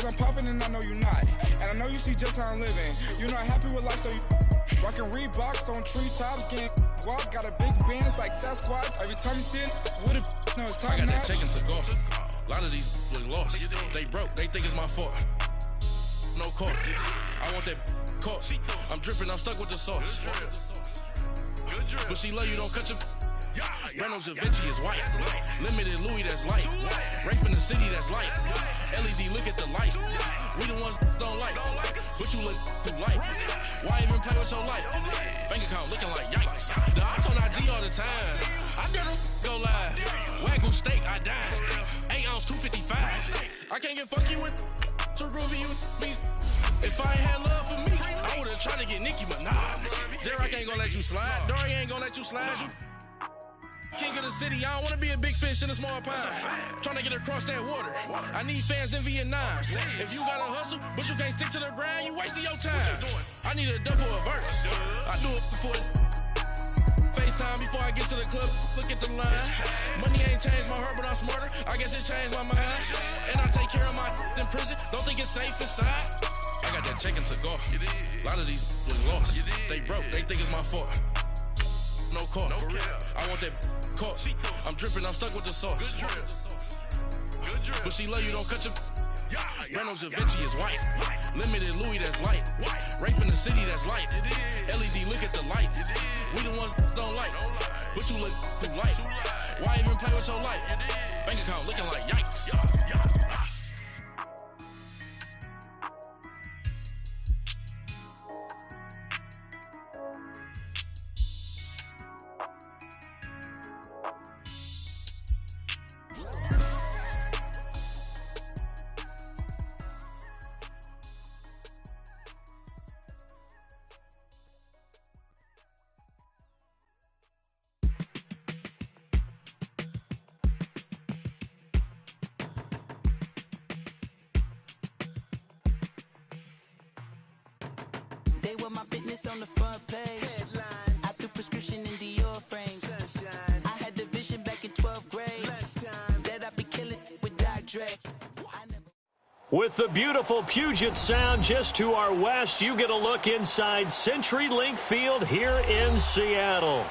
Cause I'm popping and I know you not. And I know you see just how I'm living. You're not happy with life, so you rockin' Reeboks on treetops, getting guap. Got a big band, it's like Sasquatch. Every time you see it, with a no, it's top I got notch. that check into golf. A lot of these look lost. They broke, they think it's my fault. No court. I want that court. I'm dripping, I'm stuck with the sauce. But she love you, don't cut your. Reynolds Da Vinci is white. Limited Louis, that's light. Rape in the city, that's light. LED, look at the light. We the ones don't like. But you look too light. Why even play with your life? Bank account looking like yikes. The ops on IG all the time. I dare them go live. Wagyu steak, I dine. 8 ounce, 255. I can't get funky with too groovy you me. If I ain't had love for me, I would've tried to get Nicki Minaj. J-Rock ain't gonna let you slide. Dory ain't gonna let you slide. You king of the city, I don't wanna be a big fish in a small pond. Trying to get across that water. I need fans in Vietnam. If you gotta hustle, but you can't stick to the grind, you wasting your time. I need a double a verse. I do it before FaceTime before I get to the club. Look at the line. Money ain't changed my heart, but I'm smarter. I guess it changed my mind. And I take care of my in prison. Don't think it's safe inside. I got that check into golf. A lot of these look lost. They broke, they think it's my fault. No court. I want that court. I'm dripping, I'm stuck with the sauce. But she love you, don't cut your. Reynolds Da Vinci is white. Limited Louis, that's light. Rape in the city, that's light. LED, look at the lights. We the ones don't like. But you look too light. Why even play with your life? Bank account looking like yikes. They were my business on the front page. Headlines. I threw prescription in Dior frames. Sunshine. I had the vision back in 12th grade. Lunchtime. That I'd be killing with Dr. Dre. With the beautiful Puget Sound just to our west, you get a look inside CenturyLink Field here in Seattle.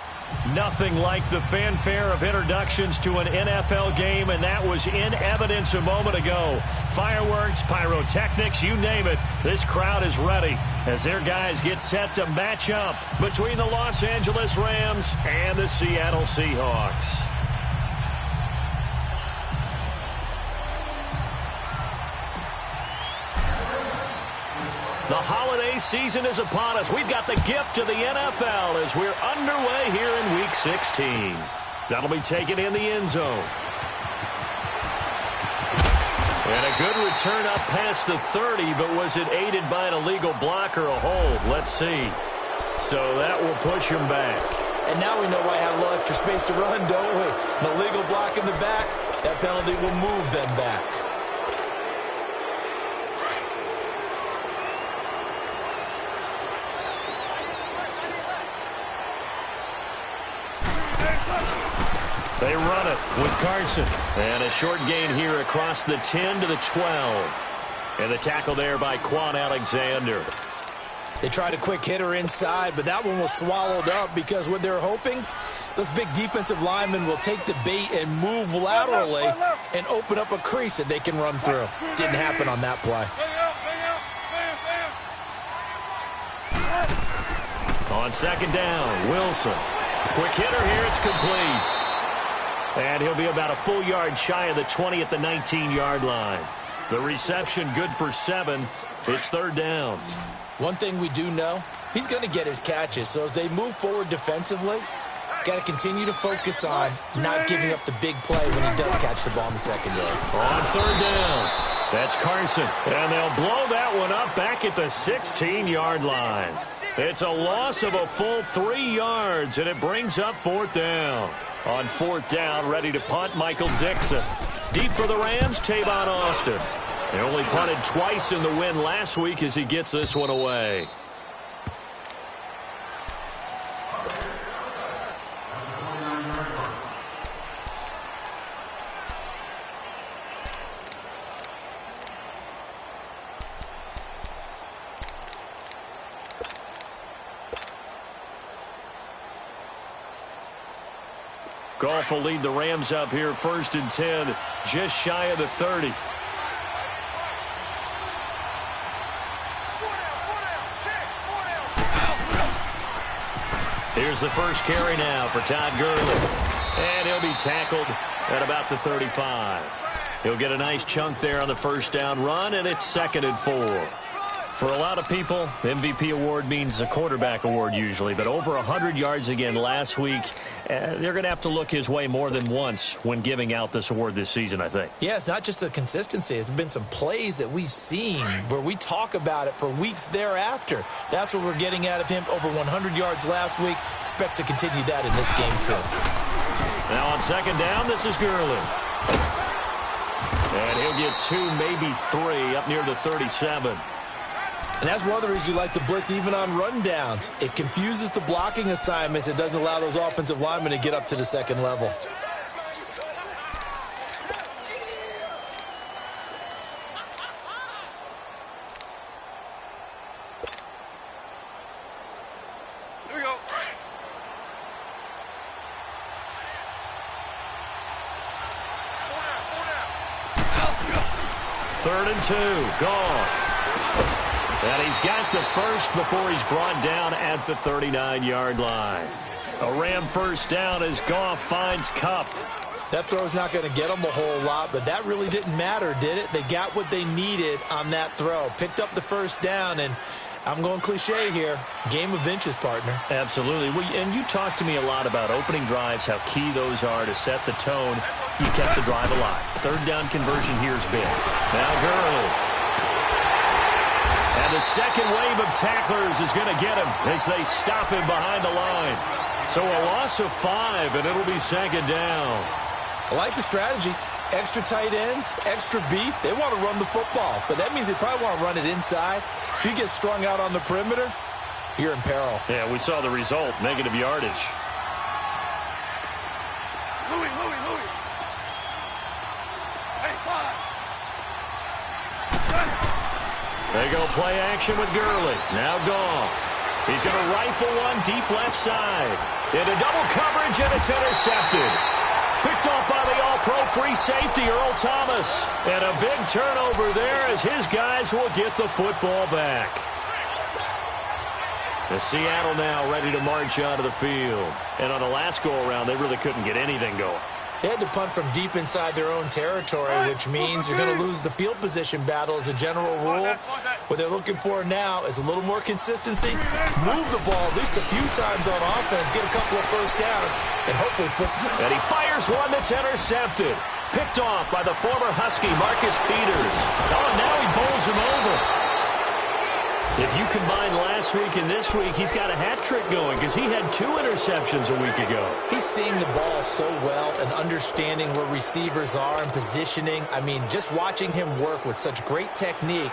Nothing like the fanfare of introductions to an NFL game, and that was in evidence a moment ago. Fireworks, pyrotechnics, you name it. This crowd is ready as their guys get set to match up between the Los Angeles Rams and the Seattle Seahawks. The holiday season is upon us. We've got the gift of the NFL as we're underway here in Week 16. That'll be taken in the end zone. And a good return up past the 30, but was it aided by an illegal block or a hold? Let's see. So that will push him back. And now we know why I have a little extra space to run, don't we? An illegal block in the back, that penalty will move them back. They run it with Carson. And a short gain here across the 10 to the 12. And the tackle there by Quan Alexander. They tried a quick hitter inside, but that one was swallowed up because what they're hoping, those big defensive linemen will take the bait and move laterally and open up a crease that they can run through. Didn't happen on that play. On second down, Wilson. Quick hitter here, it's complete. And he'll be about a full yard shy of the 20 at the 19-yard line. The reception good for 7. It's third down. One thing we do know, he's going to get his catches. So as they move forward defensively, got to continue to focus on not giving up the big play when he does catch the ball in the secondary. On third down, that's Carson. And they'll blow that one up back at the 16-yard line. It's a loss of a full 3 yards, and it brings up fourth down. On fourth down, ready to punt, Michael Dixon. Deep for the Rams, Tavon Austin. They only punted twice in the win last week as he gets this one away. Goff will lead the Rams up here 1st and 10, just shy of the 30. Here's the first carry now for Todd Gurley. And he'll be tackled at about the 35. He'll get a nice chunk there on the first down run, and it's 2nd and 4. For a lot of people, MVP award means a quarterback award usually, but over 100 yards again last week. They're going to have to look his way more than once when giving out this award this season, I think. Yeah, it's not just the consistency. It's been some plays that we've seen where we talk about it for weeks thereafter. That's what we're getting out of him. Over 100 yards last week. Expects to continue that in this game, too. Now on 2nd down, this is Gurley. And he'll get 2, maybe 3 up near the 37. And that's one of the reasons you like to blitz even on rundowns. It confuses the blocking assignments. It doesn't allow those offensive linemen to get up to the 2nd level. Here we go. 3rd and 2, Goff. And he's got the first before he's brought down at the 39-yard line. A Ram first down as Goff finds Kupp. That throw's not going to get them a whole lot, but that really didn't matter, did it? They got what they needed on that throw. Picked up the first down, and I'm going cliche here. Game of inches, partner. Absolutely. And you talked to me a lot about opening drives, how key those are to set the tone. You kept the drive alive. 3rd down conversion here is big. Now Gurley. And the second wave of tacklers is going to get him as they stop him behind the line. So a loss of 5, and it'll be 2nd down. I like the strategy. Extra tight ends, extra beef. They want to run the football, but that means they probably want to run it inside. If you get strung out on the perimeter, you're in peril. Yeah, we saw the result, negative yardage. Louis. Hey, 5. They go play action with Gurley. Now Goff. He's going to rifle one deep left side. Into double coverage, and it's intercepted. Picked off by the all-pro free safety, Earl Thomas. And a big turnover there as his guys will get the football back. The Seattle now ready to march onto the field. And on the last go-around, they really couldn't get anything going. They had to punt from deep inside their own territory, which means you're going to lose the field position battle as a general rule. What they're looking for now is a little more consistency, move the ball at least a few times on offense, get a couple of first downs, and hopefully flip. And he fires one that's intercepted. Picked off by the former Husky, Marcus Peters. Oh, and now he bowls him over. If you combine last week and this week, he's got a hat trick going because he had 2 interceptions a week ago. He's seeing the ball so well and understanding where receivers are and positioning. I mean, just watching him work with such great technique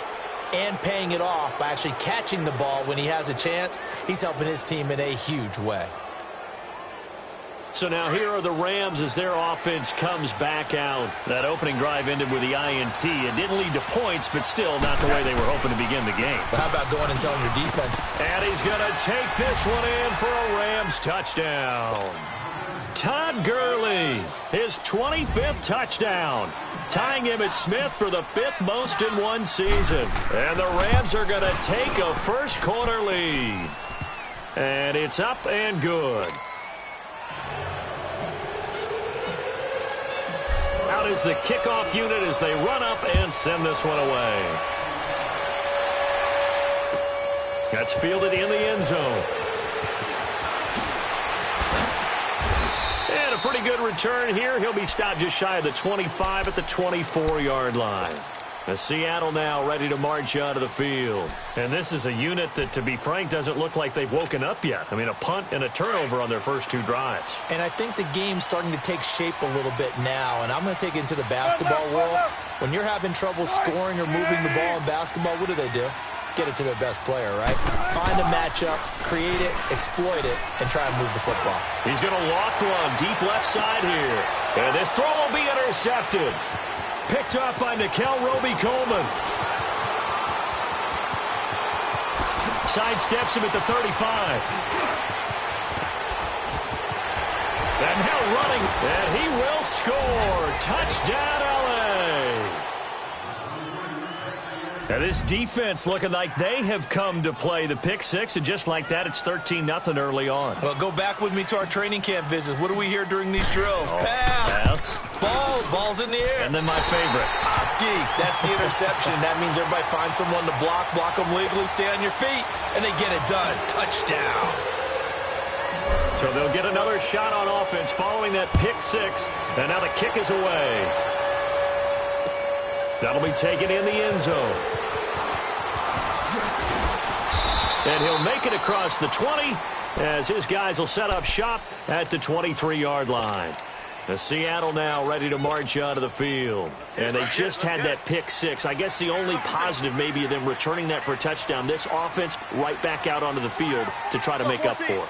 and paying it off by actually catching the ball when he has a chance, he's helping his team in a huge way. So now here are the Rams as their offense comes back out. That opening drive ended with the INT. It didn't lead to points, but still not the way they were hoping to begin the game. But how about going and telling your defense? And he's going to take this one in for a Rams touchdown. Todd Gurley, his 25th touchdown, tying him at Smith for the 5th most in one season. And the Rams are going to take a first-quarter lead. And it's up and good. Out is the kickoff unit as they run up and send this one away. That's fielded in the end zone. And a pretty good return here. He'll be stopped just shy of the 25 at the 24-yard line. The Seattle now ready to march out of the field. And this is a unit that, to be frank, doesn't look like they've woken up yet. I mean, a punt and a turnover on their first 2 drives. And I think the game's starting to take shape a little bit now. And I'm going to take it into the basketball world. When you're having trouble scoring or moving the ball in basketball, what do? Get it to their best player, right? Find a matchup, create it, exploit it, and try and move the football. He's going to loft one deep left side here. And this throw will be intercepted. Picked up by Nickel Roby-Coleman. Sidesteps him at the 35. And now running, and he will score. Touchdown, L.A. Now this defense looking like they have come to play the pick six, and just like that, it's 13-0 early on. Well, go back with me to our training camp visits. What do we hear during these drills? Pass. Ball's in the air. And then my favorite. Oski, that's the interception. That means everybody finds someone to block them legally, stay on your feet, and they get it done. Touchdown. So they'll get another shot on offense following that pick six, and now the kick is away. That'll be taken in the end zone. And he'll make it across the 20 as his guys will set up shop at the 23-yard line. The Seattle now ready to march onto the field. And they just had that pick six. I guess the only positive maybe of them returning that for a touchdown. This offense right back out onto the field to try to make up for it.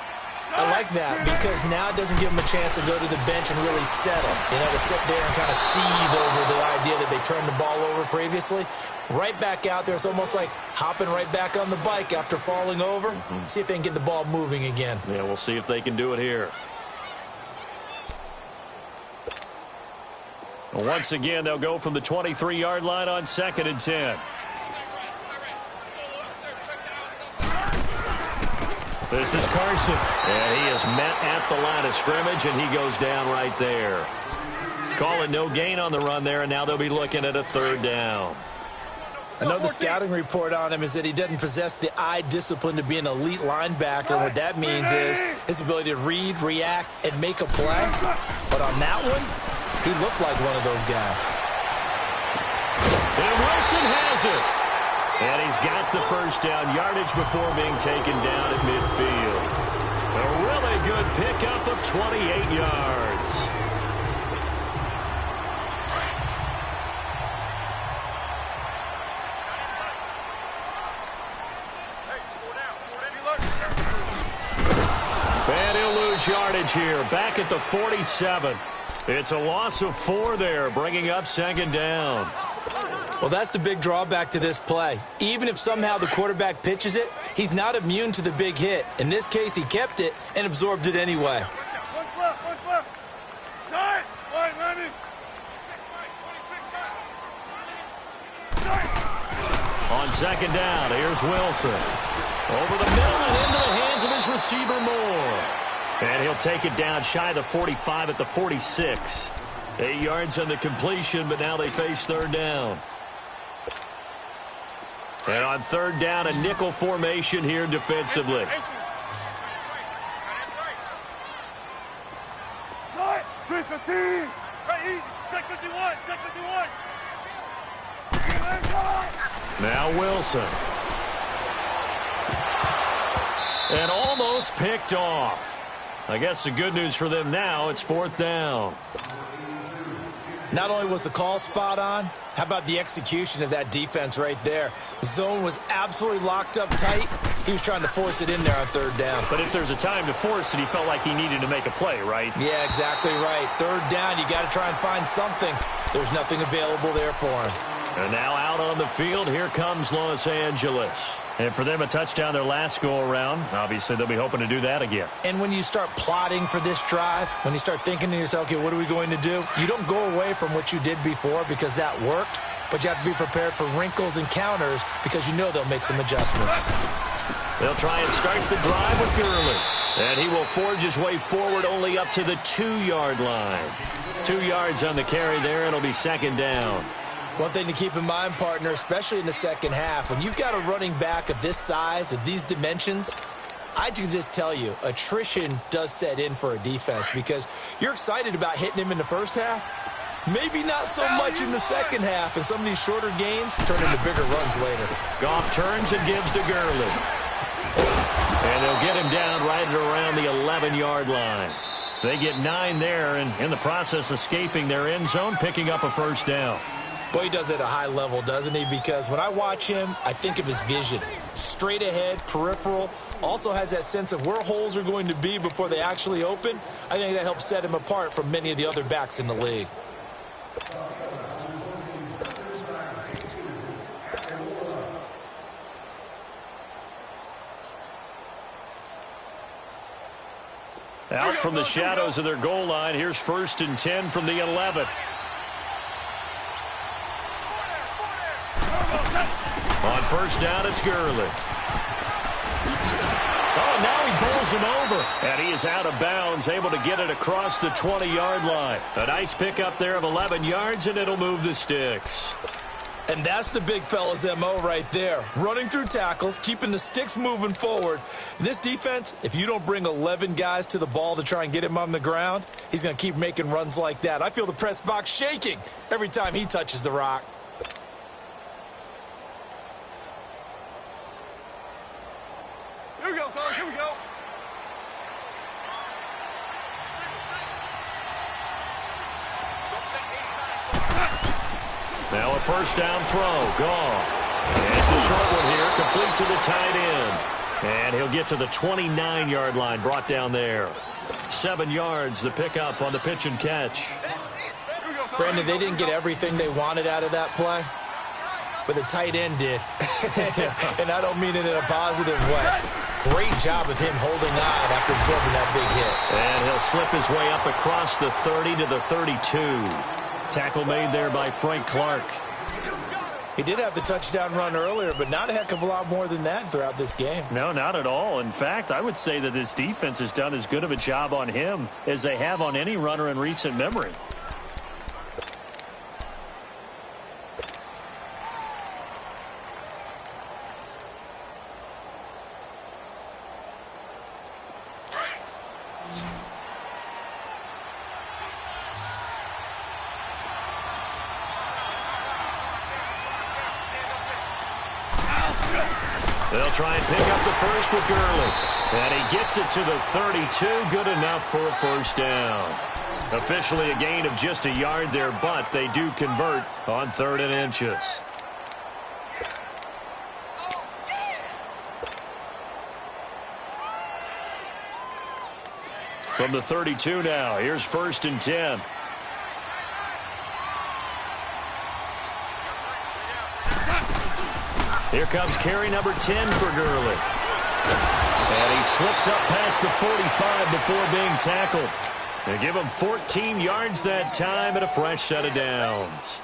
I like that because now it doesn't give them a chance to go to the bench and really settle. You know, to sit there and kind of seethe over the idea that they turned the ball over previously. Right back out there. It's almost like hopping right back on the bike after falling over. See if they can get the ball moving again. Yeah, we'll see if they can do it here. Once again, they'll go from the 23-yard line on 2nd and 10. This is Carson, and he is met at the line of scrimmage, and he goes down right there. Calling no gain on the run there, and now they'll be looking at a 3rd down. Another scouting report on him is that he doesn't possess the eye discipline to be an elite linebacker. What that means is his ability to read, react, and make a play. But on that one, he looked like one of those guys. And Wilson has it. And he's got the first down yardage before being taken down at midfield. A really good pickup of 28 yards. And he'll lose yardage here. Back at the 47. It's a loss of 4 there, bringing up 2nd down. Well, that's the big drawback to this play. Even if somehow the quarterback pitches it, he's not immune to the big hit. In this case, he kept it and absorbed it anyway. On 2nd down, here's Wilson. Over the middle and into the hands of his receiver Moore. And he'll take it down shy of the 45 at the 46. 8 yards on the completion, but now they face 3rd down. And on 3rd down, a nickel formation here defensively. Now Wilson. And almost picked off. I guess the good news for them now, it's 4th down. Not only was the call spot on, how about the execution of that defense right there? The zone was absolutely locked up tight. He was trying to force it in there on 3rd down. But if there's a time to force it, he felt like he needed to make a play, right? Yeah, exactly right. 3rd down, you got to try and find something. There's nothing available there for him. And now out on the field, here comes Los Angeles. And for them, a touchdown their last go-around. Obviously, they'll be hoping to do that again. And when you start plotting for this drive, when you start thinking to yourself, okay, what are we going to do? You don't go away from what you did before because that worked, but you have to be prepared for wrinkles and counters because you know they'll make some adjustments. They'll try and start the drive with Gurley. And he will forge his way forward only up to the 2-yard line. 2 yards on the carry there, and it'll be 2nd down. One thing to keep in mind, partner, especially in the second half, when you've got a running back of this size, of these dimensions, I can just tell you, attrition does set in for a defense because you're excited about hitting him in the first half. Maybe not so much in the second half, and some of these shorter gains turn into bigger runs later. Goff turns and gives to Gurley. And they'll get him down right around the 11-yard line. They get 9 there, and in the process, escaping their end zone, picking up a 1st down. Boy, he does it at a high level, doesn't he? Because when I watch him, I think of his vision. Straight ahead, peripheral, also has that sense of where holes are going to be before they actually open. I think that helps set him apart from many of the other backs in the league. Out from the shadows of their goal line. Here's 1st and 10 from the 11. On 1st down, it's Gurley. Oh, now he bowls him over. And he is out of bounds, able to get it across the 20-yard line. A nice pickup there of 11 yards, and it'll move the sticks. And that's the big fella's MO right there. Running through tackles, keeping the sticks moving forward. This defense, if you don't bring 11 guys to the ball to try and get him on the ground, he's going to keep making runs like that. I feel the press box shaking every time he touches the rock. Here we go, coach. Here we go. Now a 1st down throw. Gone. And it's a short one here, complete to the tight end. And he'll get to the 29-yard line, brought down there. 7 yards, the pickup on the pitch and catch. Brandon, they didn't get everything they wanted out of that play, but the tight end did. And I don't mean it in a positive way. Great job of him holding on after absorbing that big hit. And he'll slip his way up across the 30 to the 32. Tackle made there by Frank Clark. He did have the touchdown run earlier, but not a heck of a lot more than that throughout this game. No, not at all. In fact, I would say that this defense has done as good of a job on him as they have on any runner in recent memory. They'll try and pick up the first with Gurley. And he gets it to the 32. Good enough for a 1st down. Officially a gain of just a yard there, but they do convert on 3rd and inches. From the 32 now, here's 1st and 10. Here comes carry number 10 for Gurley. And he slips up past the 45 before being tackled. They give him 14 yards that time and a fresh set of downs.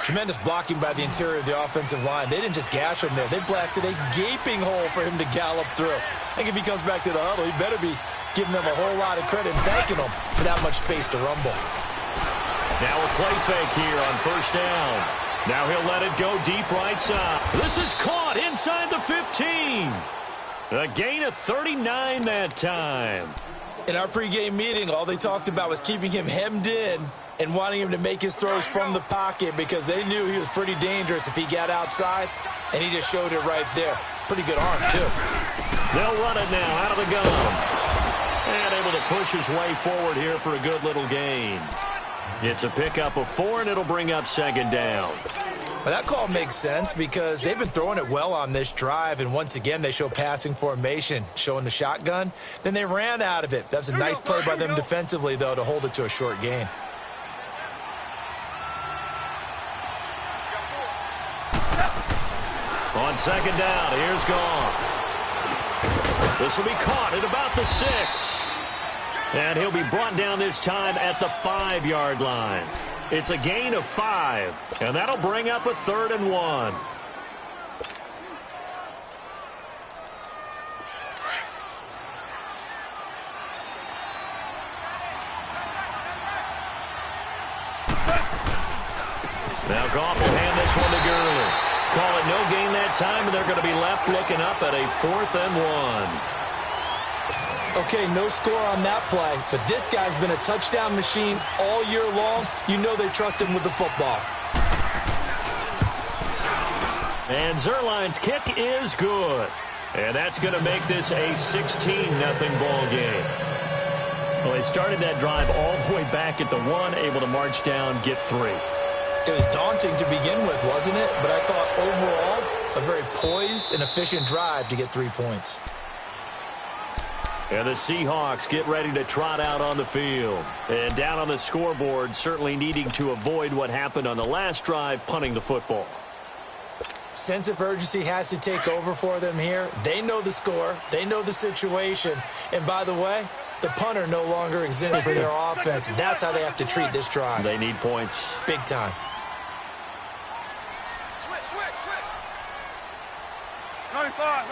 Tremendous blocking by the interior of the offensive line. They didn't just gash him there. They blasted a gaping hole for him to gallop through. I think if he comes back to the huddle, he better be giving them a whole lot of credit and thanking them for that much space to rumble. Now a play fake here on 1st down. Now he'll let it go deep right side. This is caught inside the 15. A gain of 39 that time. In our pregame meeting, all they talked about was keeping him hemmed in and wanting him to make his throws from the pocket because they knew he was pretty dangerous if he got outside, and he just showed it right there. Pretty good arm, too. They'll run it now out of the gun. And able to push his way forward here for a good little gain. It's a pickup of 4, and it'll bring up 2nd down. Well, that call makes sense because they've been throwing it well on this drive, and once again they show passing formation, showing the shotgun. Then they ran out of it. That's a nice play by them defensively, though, to hold it to a short gain. On 2nd down, here's Goff. This will be caught at about the 6. And he'll be brought down this time at the 5-yard line. It's a gain of 5, and that'll bring up a 3rd and 1. Now Goff will hand this one to Gurley. Call it no gain that time, and they're going to be left looking up at a 4th and 1. Okay, no score on that play, but this guy's been a touchdown machine all year long. You know they trust him with the football. And Zerline's kick is good. And that's going to make this a 16-0 ball game. Well, they started that drive all the way back at the 1, able to march down, get 3. It was daunting to begin with, wasn't it? But I thought overall, a very poised and efficient drive to get 3 points. And the Seahawks get ready to trot out on the field. And down on the scoreboard, certainly needing to avoid what happened on the last drive, punting the football. Sense of urgency has to take over for them here. They know the score. They know the situation. And by the way, The punter no longer exists for their offense. That's how they have to treat this drive. They need points. Big time. Switch. 95.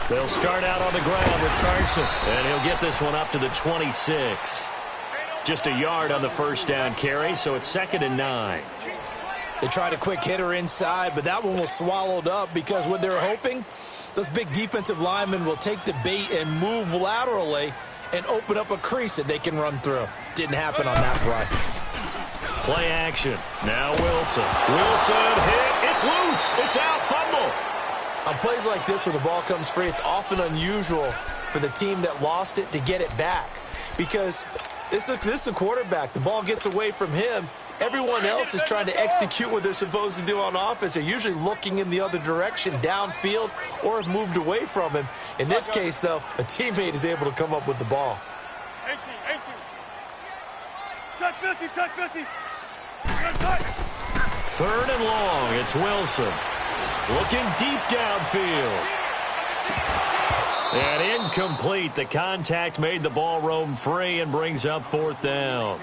They'll start out on the ground with Carson, and he'll get this one up to the 26. Just a yard on the first down carry, so it's 2nd and 9. They tried a quick hitter inside, but that one was swallowed up because what they're hoping, those big defensive linemen will take the bait and move laterally and open up a crease that they can run through. Didn't happen on that play. Play action. Now Wilson. Wilson hit. It's loose. It's out. Fumble. On plays like this where the ball comes free, it's often unusual for the team that lost it to get it back because this is a quarterback. The ball gets away from him. Everyone else is trying to execute what they're supposed to do on offense. They're usually looking in the other direction, downfield, or have moved away from him. In this case, though, a teammate is able to come up with the ball. 18. Check 50. 3rd and long. It's Wilson. Looking deep downfield. And incomplete. The contact made the ball roam free and brings up 4th down.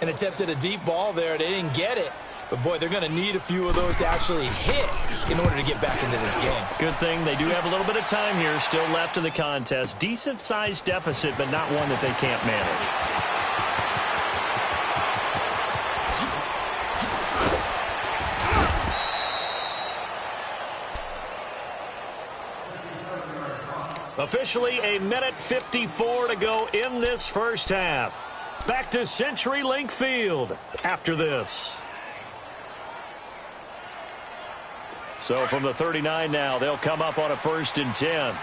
And attempted a deep ball there. They didn't get it. But, boy, they're going to need a few of those to actually hit in order to get back into this game. Good thing they do have a little bit of time here still left in the contest. Decent-sized deficit, but not one that they can't manage. Officially a minute 54 to go in this first half. Back to CenturyLink Field after this. So from the 39 now, they'll come up on a 1st and 10.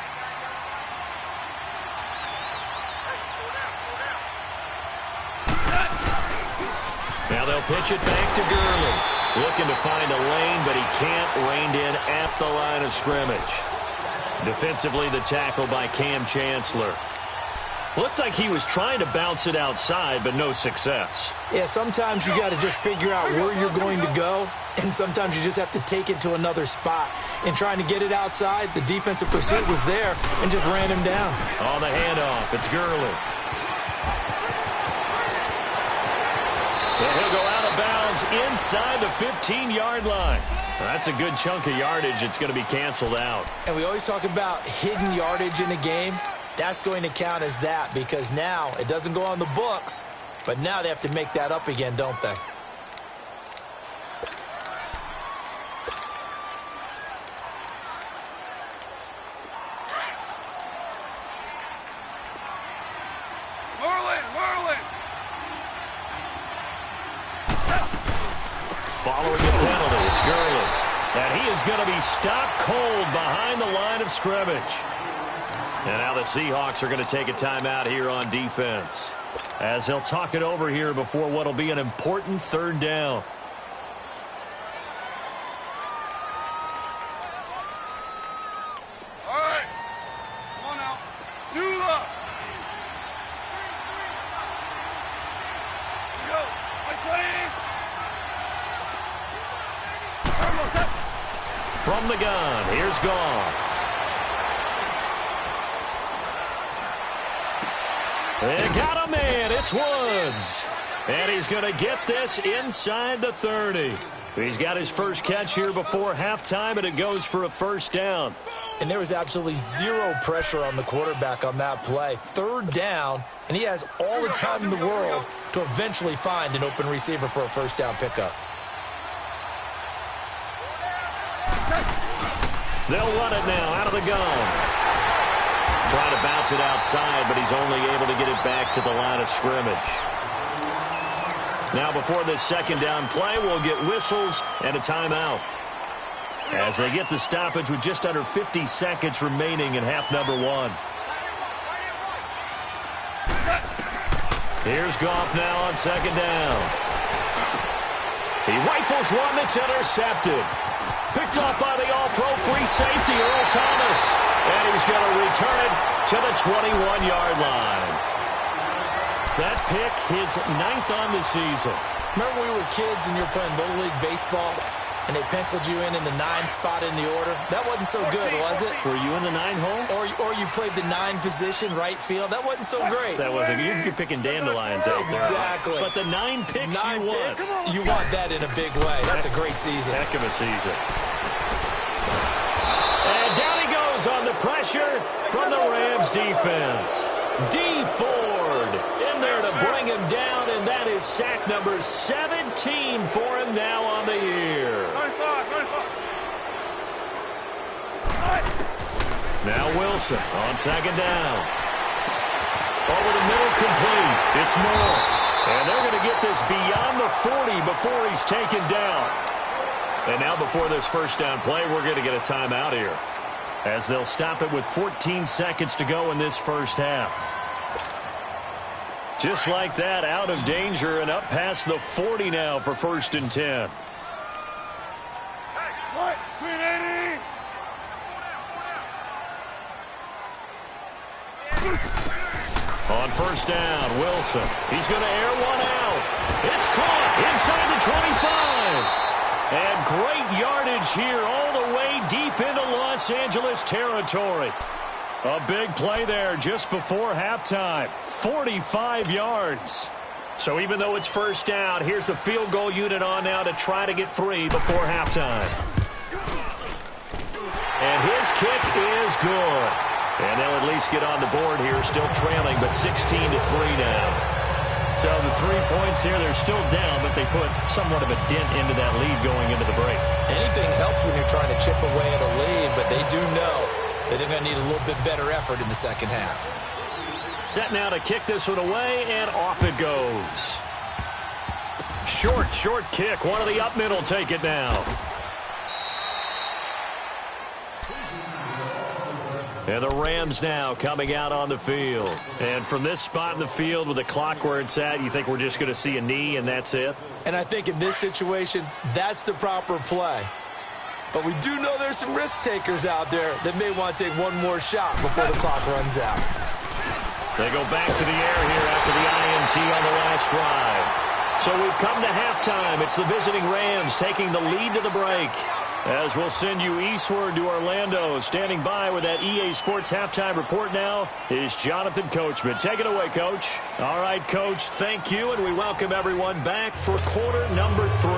Now they'll pitch it back to Gurley. Looking to find a lane, but he can't. Reined in at the line of scrimmage. Defensively, the tackle by Cam Chancellor. Looked like he was trying to bounce it outside, but no success. Yeah, sometimes you got to just figure out where you're going to go, and sometimes you just have to take it to another spot. In trying to get it outside, the defensive pursuit was there and just ran him down. On the handoff, it's Gurley. And he'll go out of bounds inside the 15-yard line. That's a good chunk of yardage. It's going to be canceled out. And we always talk about hidden yardage in a game. That's going to count as that because now it doesn't go on the books, but now they have to make that up again, don't they? Merlin. Following the penalty, it's Gurley. And he is going to be stopped cold behind the line of scrimmage. And now the Seahawks are going to take a timeout here on defense, as they'll talk it over here before what will be an important 3rd down. All right. Come on now. Do up. Go. From the gun, here's Goff. They got a man. It's Woods. And he's going to get this inside the 30. He's got his first catch here before halftime, and it goes for a 1st down. And there was absolutely zero pressure on the quarterback on that play. 3rd down, and he has all the time in the world to eventually find an open receiver for a 1st down pickup. They'll run it now out of the gun. Trying to bounce it outside, but he's only able to get it back to the line of scrimmage. Now before this 2nd down play, we'll get whistles and a timeout, as they get the stoppage with just under 50 seconds remaining in half number 1. Here's Goff now on 2nd down. He rifles one that's intercepted. Picked off by the all-pro free safety, Earl Thomas. And he's going to return it to the 21-yard line. That pick, his 9th on the season. Remember when we were kids and you were playing Little League Baseball? and they penciled you in the 9 spot in the order. That wasn't so good, was it? Were you in the 9 hole? Or you played the 9 position, right field. That wasn't so great. That wasn't. You're picking dandelions out there. Exactly. But the 9 picks you want that in a big way. That's a great season. Heck of a season. And down he goes on the pressure from the Rams defense. D. Ford in there to bring him down, and that is sack number 17 for him now on the year. 95. Now Wilson on second down. Over the middle, complete. It's Moore. And they're going to get this beyond the 40 before he's taken down. And now before this first down play, we're going to get a timeout here, as they'll stop it with 14 seconds to go in this first half. Just like that, out of danger and up past the 40 now for 1st and 10. On first down, Wilson. He's going to air one out. It's caught inside the 25. And great yardage here all the way deep into Los Angeles territory. A big play there just before halftime. 45 yards. So even though it's first down, here's the field goal unit on now to try to get 3 before halftime. And his kick is good. And they'll at least get on the board here, still trailing, but 16-3 now. So the 3 points here, they're still down, but they put somewhat of a dent into that lead going into the break. Anything helps when you're trying to chip away at a lead, but they do know that they're going to need a little bit better effort in the second half. Set now to kick this one away, and off it goes. Short kick. One of the up middle take it now. And the Rams now coming out on the field. And from this spot in the field with the clock where it's at, you think we're just going to see a knee and that's it? And I think in this situation, that's the proper play. But we do know there's some risk takers out there that may want to take one more shot before the clock runs out. They go back to the air here after the INT on the last drive. So we've come to halftime. It's the visiting Rams taking the lead to the break. As we'll send you eastward to Orlando. Standing by with that EA Sports halftime report now is Jonathan Coachman. Take it away, Coach. All right, Coach, thank you, and we welcome everyone back for quarter number 3.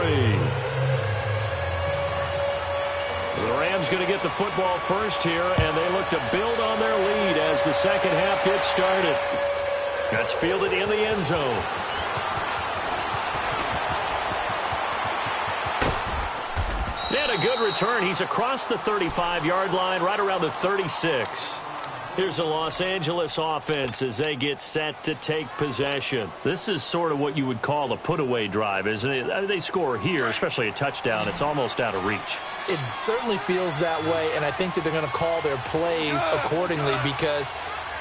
The Rams going to get the football first here, and they look to build on their lead as the second half gets started. That's fielded in the end zone. And a good return. He's across the 35-yard line, right around the 36. Here's the Los Angeles offense as they get set to take possession. This is sort of what you would call a put-away drive, isn't it? I mean, they score here, especially a touchdown. It's almost out of reach. It certainly feels that way, and I think that they're going to call their plays accordingly, because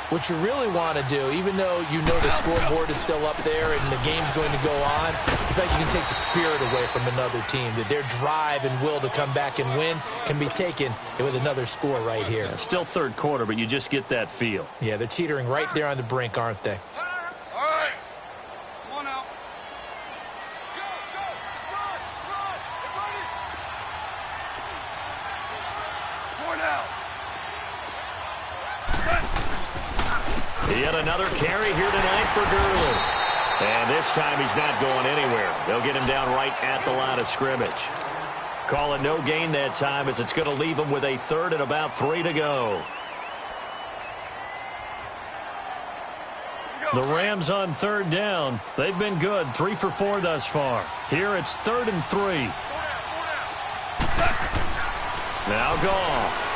what you really want to do, even though you know the scoreboard is still up there and the game's going to go on, in fact, you can take the spirit away from another team, that their drive and will to come back and win can be taken with another score right here. Yeah, still third quarter, but you just get that feel. Yeah, they're teetering right there on the brink, aren't they? All right. Come on out. Go. Just run. Get ready. Score now. Yet another carry here tonight for Gurley. And this time he's not going anywhere. They'll get him down right at the line of scrimmage. Call it no gain that time, as it's going to leave him with a third and about 3 to go. The Rams on third down. They've been good, 3 for 4 thus far. Here it's 3rd and 3. Now Goff.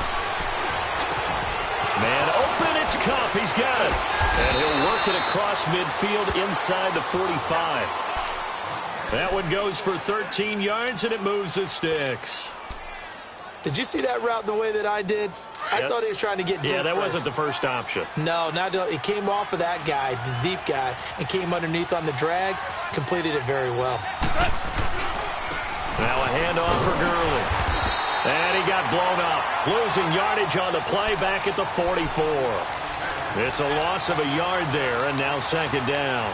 Man open, it's Kupp. He's got it. And he'll work it across midfield inside the 45. That one goes for 13 yards, and it moves the sticks. Did you see that route the way that I did? I thought he was trying to get deep. Yeah, that first. wasn't the first option. No, it came off of that guy, the deep guy, and came underneath on the drag, completed it very well. Now a handoff for Gurley. And he got blown up, losing yardage on the play back at the 44. It's a loss of a yard there, and now second down.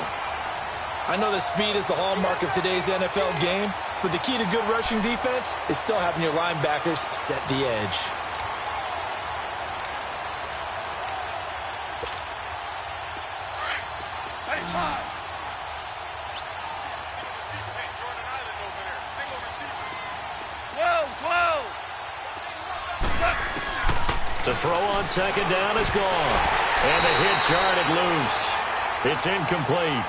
I know that speed is the hallmark of today's NFL game, but the key to good rushing defense is still having your linebackers set the edge. To throw on second down is gone. And the hit jarred it loose. It's incomplete.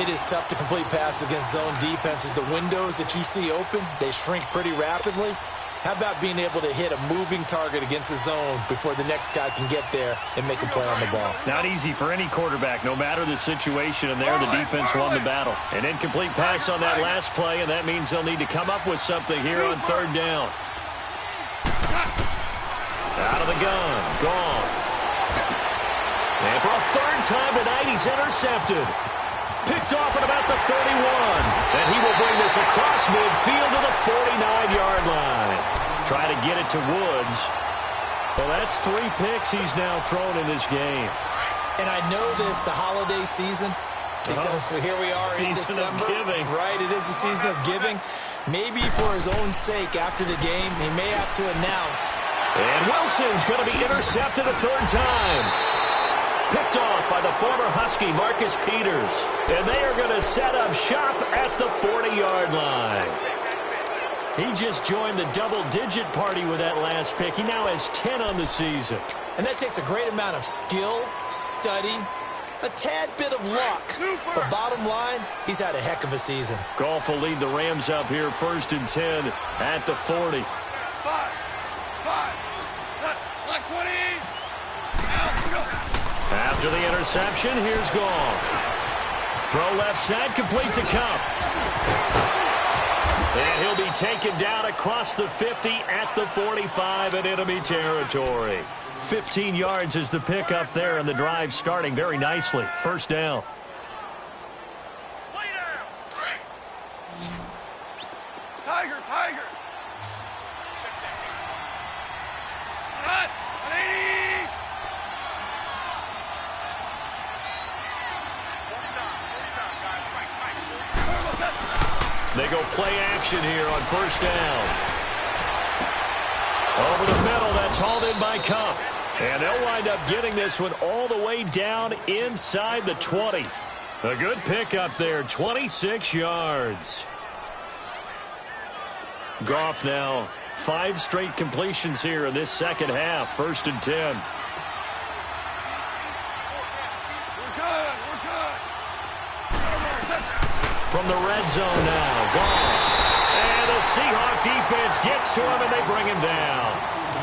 It is tough to complete passes against zone defenses. The windows that you see open, they shrink pretty rapidly. How about being able to hit a moving target against a zone before the next guy can get there and make a play on the ball? Not easy for any quarterback, no matter the situation, and there the defense won the battle. An incomplete pass on that last play, and that means they'll need to come up with something here on third down. Out of the gun, gone. And for a third time tonight, he's intercepted. Picked off at about the 31. And he will bring this across midfield to the 49-yard line. Try to get it to Woods. Well, that's 3 picks he's now thrown in this game. And I know this, the holiday season, because here we are in December. Season of giving. Right, it is the season of giving. Maybe for his own sake after the game, he may have to announce. And Wilson's going to be intercepted a third time. Picked off by the former Husky, Marcus Peters. And they are going to set up shop at the 40-yard line. He just joined the double-digit party with that last pick. He now has 10 on the season. And that takes a great amount of skill, study, a tad bit of luck. But bottom line, he's had a heck of a season. Goff will lead the Rams up here 1st and 10 at the 40. After the interception, here's Goff. Throw left side, complete to Kupp. And he'll be taken down across the 50 at the 45 in enemy territory. 15 yards is the pickup there, and the drive starting very nicely. First down. Tiger, Tiger. Hot. 180. They go play action here on first down. Over the middle, that's hauled in by Kupp. And they'll wind up getting this one all the way down inside the 20. A good pickup there, 26 yards. Goff now, 5 straight completions here in this second half, 1st and 10. From the red zone now, Goff. And the Seahawk defense gets to him, and they bring him down.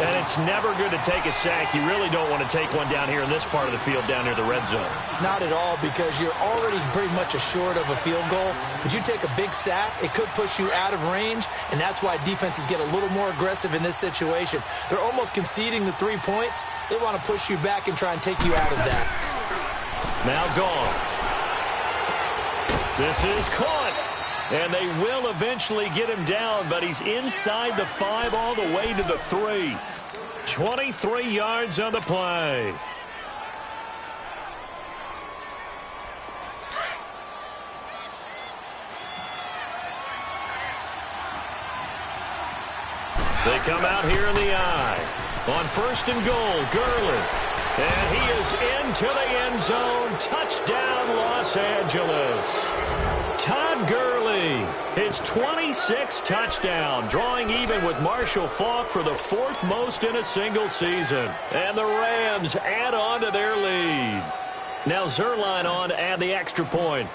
And it's never good to take a sack. You really don't want to take one down here in this part of the field, down near the red zone. Not at all, because you're already pretty much assured of a field goal. But you take a big sack, it could push you out of range, and that's why defenses get a little more aggressive in this situation. They're almost conceding the 3 points. They want to push you back and try and take you out of that. Now Goff. This is caught. And they will eventually get him down, but he's inside the 5 all the way to the 3. 23 yards on the play. They come out here in the eye. On 1st and goal, Gurley. And he is into the end zone. Touchdown, Los Angeles. Todd Gurley, his 26th touchdown, drawing even with Marshall Faulk for the 4th most in a single season. And the Rams add on to their lead. Now Zerline on to add the extra point.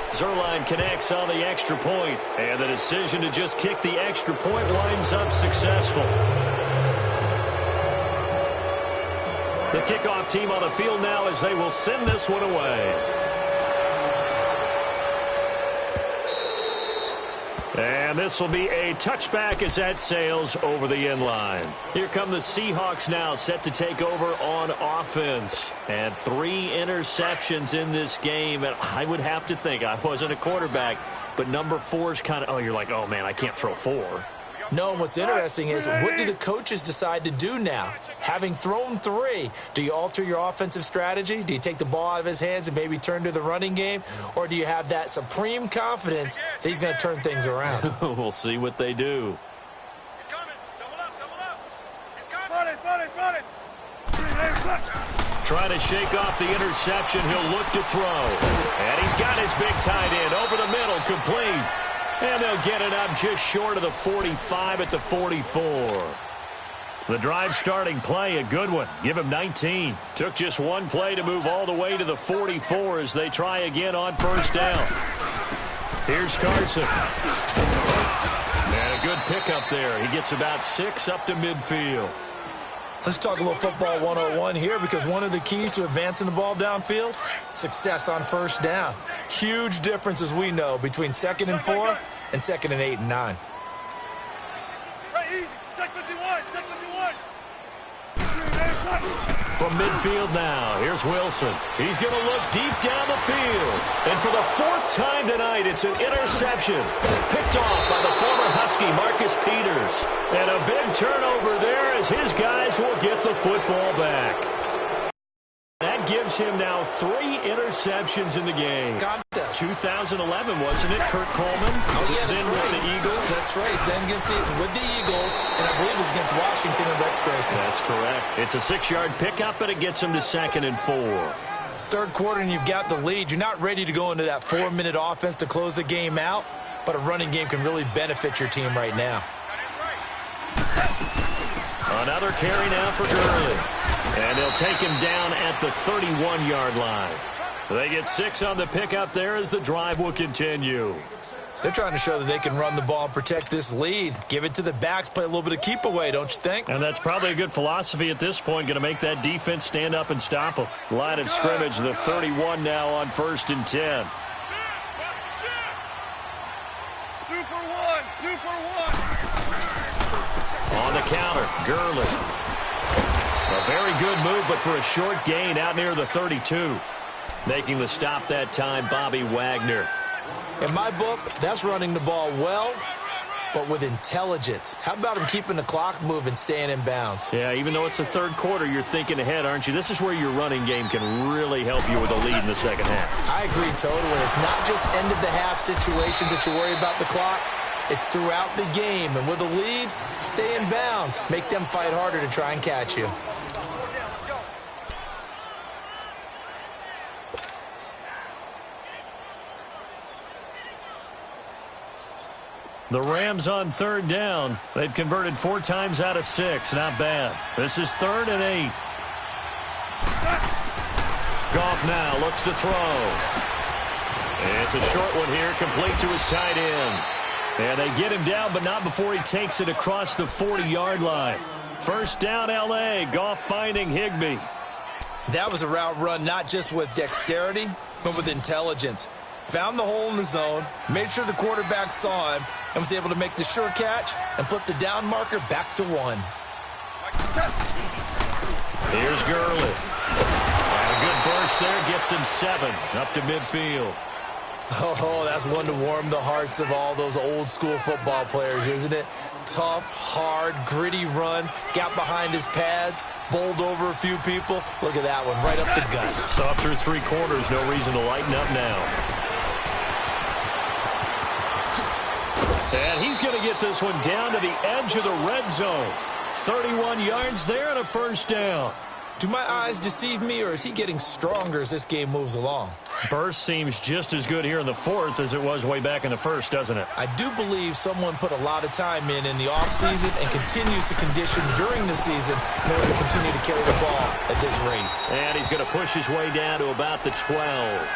Zerline connects on the extra point, and the decision to just kick the extra point winds up successful. The kickoff team on the field now as they will send this one away. And this will be a touchback as that sails over the end line. Here come the Seahawks now, set to take over on offense. And 3 interceptions in this game. And I would have to think, I wasn't a quarterback, but number 4 is kind of, oh, you're like, oh, man, I can't throw 4. No, what's interesting is what do the coaches decide to do now? Having thrown 3, do you alter your offensive strategy? Do you take the ball out of his hands and maybe turn to the running game? Or do you have that supreme confidence that he's going to turn things around? We'll see what they do. He's coming. Double up, double up. He's coming. Run it. Trying to shake off the interception. He'll look to throw. And he's got his big tight end over the middle, complete. And they'll get it up just short of the 45 at the 44. The drive starting play, a good one. Give him 19. Took just one play to move all the way to the 44 as they try again on first down. Here's Carson. And a good pickup there. He gets about 6 up to midfield. Let's talk a little football 101 here, because one of the keys to advancing the ball downfield, success on first down. Huge difference, as we know, between 2nd and 4 and 2nd and 8 and 9. From midfield now, here's Wilson. He's going to look deep down the field. And for the 4th time tonight, it's an interception. Picked off by the former Husky, Marcus Peters. And a big turnover there as his guys will get the football back. That gives him now 3 interceptions in the game. 2011, wasn't it, Kurt Coleman? Oh, yeah, then with the Eagles. That's right. He's then with the Eagles, and I believe it's against Washington and Rex Graceman. That's correct. It's a 6-yard pickup, but it gets him to 2nd and 4. Third quarter, and you've got the lead. You're not ready to go into that 4-minute offense to close the game out, but a running game can really benefit your team right now. Another carry now for Gurley. And they'll take him down at the 31-yard line. They get 6 on the pickup there as the drive will continue. They're trying to show that they can run the ball and protect this lead. Give it to the backs, play a little bit of keep away, don't you think? And that's probably a good philosophy at this point, going to make that defense stand up and stop them. Line of scrimmage, the 31 now on 1st and 10. Super one. On the counter, Gurley. A very good move, but for a short gain out near the 32. Making the stop that time, Bobby Wagner. In my book, that's running the ball well, but with intelligence. How about him keeping the clock moving, staying in bounds? Yeah, even though it's the 3rd quarter, you're thinking ahead, aren't you? This is where your running game can really help you with a lead in the 2nd half. I agree totally. It's not just end-of-the-half situations that you worry about the clock. It's throughout the game. And with a lead, stay in bounds. Make them fight harder to try and catch you. The Rams on 3rd down. They've converted 4 times out of 6. Not bad. This is 3rd and 8. Goff now looks to throw. It's a short one here, complete to his tight end. And they get him down, but not before he takes it across the 40-yard line. First down, L.A. Goff finding Higbee. That was a route run not just with dexterity, but with intelligence. Found the hole in the zone, made sure the quarterback saw him, and was able to make the sure catch and flip the down marker back to 1. Here's Gurley. And a good burst there gets him 7 up to midfield. Oh, that's one to warm the hearts of all those old-school football players, isn't it? Tough, hard, gritty run, got behind his pads, bowled over a few people. Look at that one, right up the gut. So up through 3 quarters, no reason to lighten up now. And he's going to get this one down to the edge of the red zone. 31 yards there and a first down. Do my eyes deceive me, or is he getting stronger as this game moves along? Burst seems just as good here in the 4th as it was way back in the 1st, doesn't it? I do believe someone put a lot of time in the offseason and continues to condition during the season in order to continue to carry the ball at this rate. And he's going to push his way down to about the 12.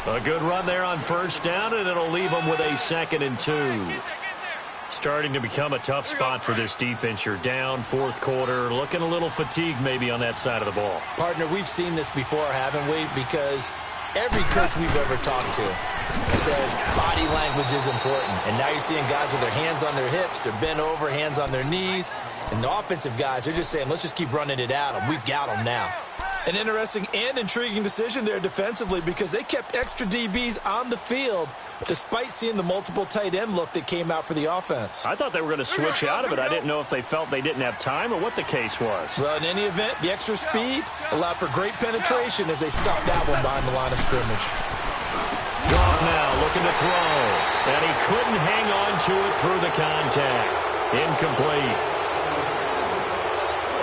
A good run there on first down, and it'll leave him with a 2nd and 2. Starting to become a tough spot for this defense. You're down 4th quarter, looking a little fatigued maybe on that side of the ball. Partner, we've seen this before, haven't we? Because every coach we've ever talked to says body language is important. And now you're seeing guys with their hands on their hips, they're bent over, hands on their knees. And the offensive guys, they're just saying, let's just keep running it at them. We've got them now. An interesting and intriguing decision there defensively because they kept extra DBs on the field despite seeing the multiple tight end look that came out for the offense. I thought they were going to switch out of it. I didn't know if they felt they didn't have time or what the case was. Well, in any event, the extra speed allowed for great penetration as they stopped that one behind the line of scrimmage. Goff now looking to throw, and he couldn't hang on to it through the contact. Incomplete.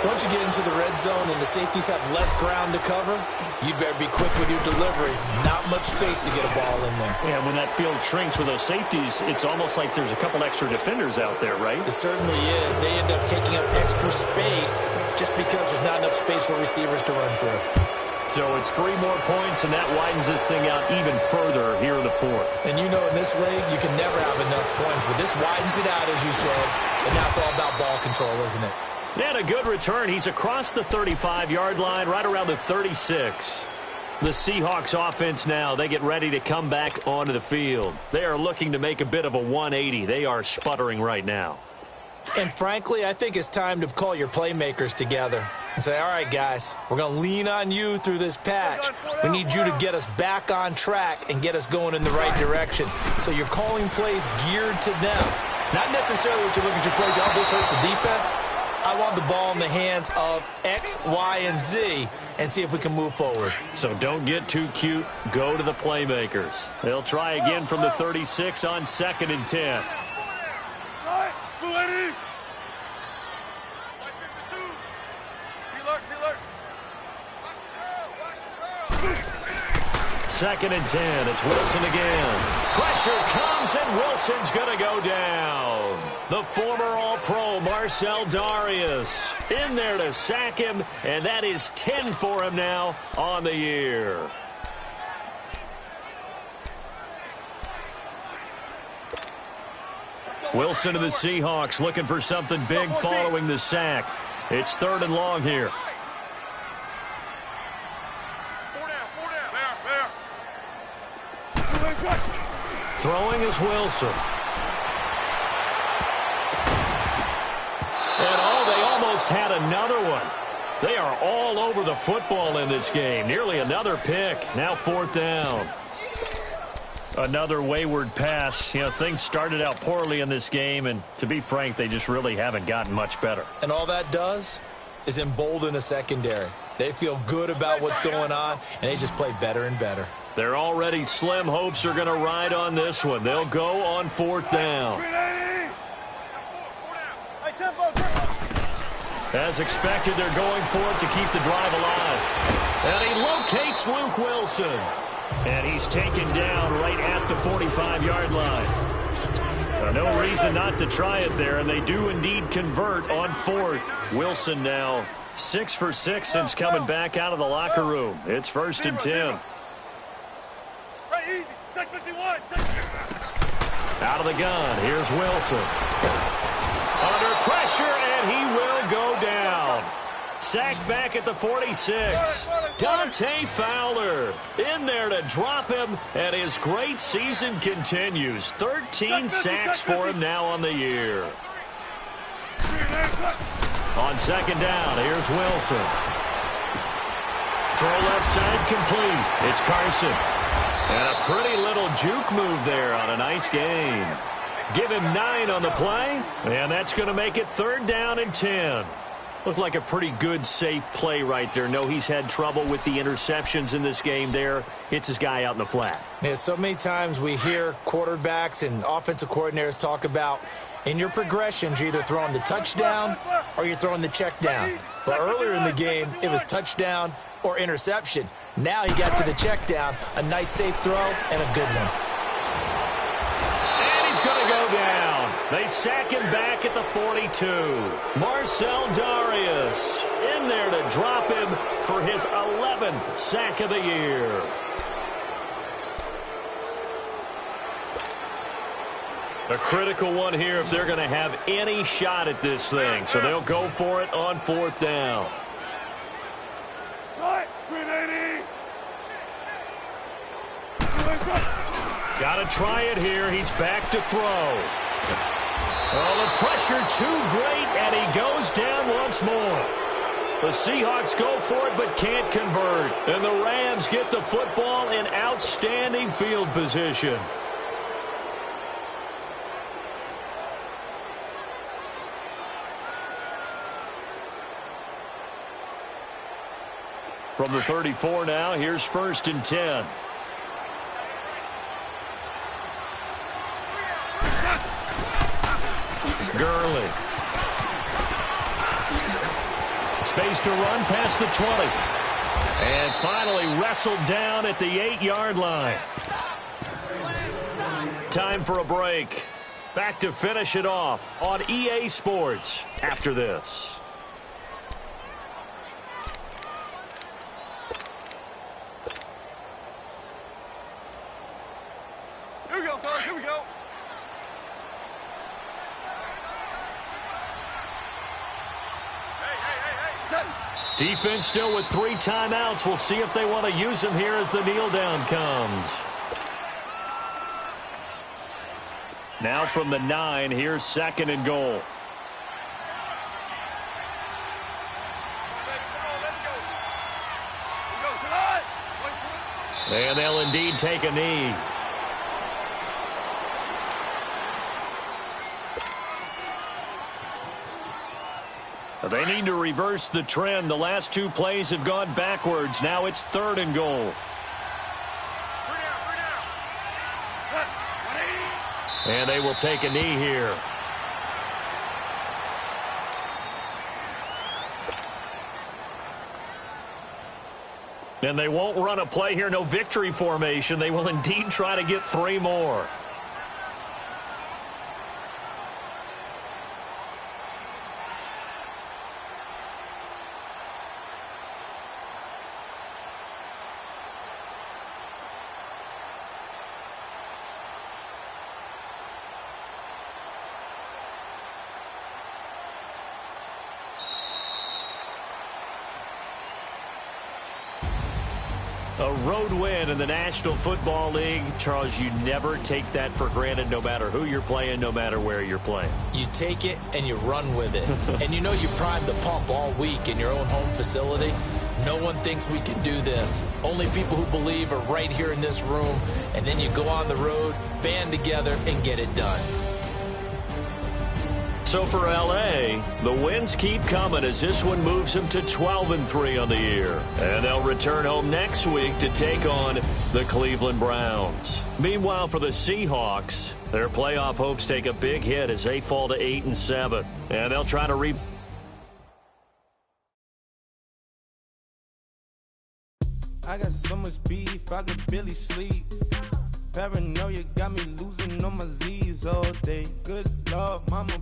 Once you get into the red zone and the safeties have less ground to cover, you better be quick with your delivery. Not much space to get a ball in there. Yeah, when that field shrinks with those safeties, it's almost like there's a couple extra defenders out there, right? It certainly is. They end up taking up extra space just because there's not enough space for receivers to run through. So it's 3 more points, and that widens this thing out even further here in the fourth. And you know in this league, you can never have enough points, but this widens it out, as you said, and now it's all about ball control, isn't it? And a good return. He's across the 35-yard line, right around the 36. The Seahawks offense now, they get ready to come back onto the field. They are looking to make a bit of a 180. They are sputtering right now. And frankly, I think it's time to call your playmakers together and say, all right, guys, we're going to lean on you through this patch. We need you to get us back on track and get us going in the right direction. So you're calling plays geared to them. Not necessarily what you look at your plays, oh, this hurts the defense. I want the ball in the hands of X, Y, and Z and see if we can move forward. So don't get too cute. Go to the playmakers. They'll try again from the 36 on 2nd and 10. Second and 10. It's Wilson again. Pressure comes, and Wilson's going to go down. The former All-Pro Marcel Darius in there to sack him, and that is 10 for him now on the year. Wilson and the Seahawks looking for something big following the sack. It's 3rd and long here. Throwing is Wilson. And they almost had another one. They are all over the football in this game. Nearly another pick. Now 4th down. Another wayward pass. You know, things started out poorly in this game, and to be frank, they just really haven't gotten much better. And all that does is embolden a secondary. They feel good about what's going on, and they just play better and better. Their already slim hopes are going to ride on this one. They'll go on 4th down. As expected, they're going for it to keep the drive alive. And he locates Luke Wilson. And he's taken down right at the 45-yard line. No reason not to try it there, and they do indeed convert on 4th. Wilson now 6 for 6 since coming back out of the locker room. It's 1st and 10. Out of the gun, here's Wilson. Under pressure, and he will go down. Sacked back at the 46. Dante Fowler in there to drop him, and his great season continues. 13 sacks for him now on the year. On 2nd down, here's Wilson. Throw left side complete. It's Carson. And a pretty little juke move there on a nice game. Give him 9 on the play, and that's going to make it 3rd down and 10. Looked like a pretty good, safe play right there. No, he's had trouble with the interceptions in this game there. Hits his guy out in the flat. Yeah, so many times we hear quarterbacks and offensive coordinators talk about in your progressions, you're either throwing the touchdown or you're throwing the check down. But earlier in the game, it was touchdown or interception. Now he got to the check down, a nice safe throw, and a good one. And he's going to go down. They sack him back at the 42. Marcel Darius in there to drop him for his 11th sack of the year. A critical one here if they're going to have any shot at this thing. So they'll go for it on 4th down. Got to try it here. He's back to throw. Oh, the pressure too great, and he goes down once more. The Seahawks go for it but can't convert. And the Rams get the football in outstanding field position. From the 34 now, here's 1st and 10. Gurley. Space to run past the 20. And finally wrestled down at the 8-yard line. Time for a break. Back to finish it off on EA Sports after this. Here we go, fellas. Here we go. Defense still with 3 timeouts. We'll see if they want to use them here as the kneel down comes. Now from the 9, here's 2nd and goal. And they'll indeed take a knee. They need to reverse the trend. The last 2 plays have gone backwards. Now it's 3rd and goal. And they will take a knee here. And they won't run a play here. No victory formation. They will indeed try to get 3 more. A road win in the National Football League. Charles, you never take that for granted no matter who you're playing, no matter where you're playing. You take it and you run with it. And you know you primed the pump all week in your own home facility. No one thinks we can do this. Only people who believe are right here in this room. And then you go on the road, band together, and get it done. So for L.A., the wins keep coming as this one moves them to 12-3 on the year. And they'll return home next week to take on the Cleveland Browns. Meanwhile, for the Seahawks, their playoff hopes take a big hit as they fall to 8-7. And they'll try to I got so much beef, I could barely sleep. Paranoia got me losing on my Z's all day. Good Lord, mama.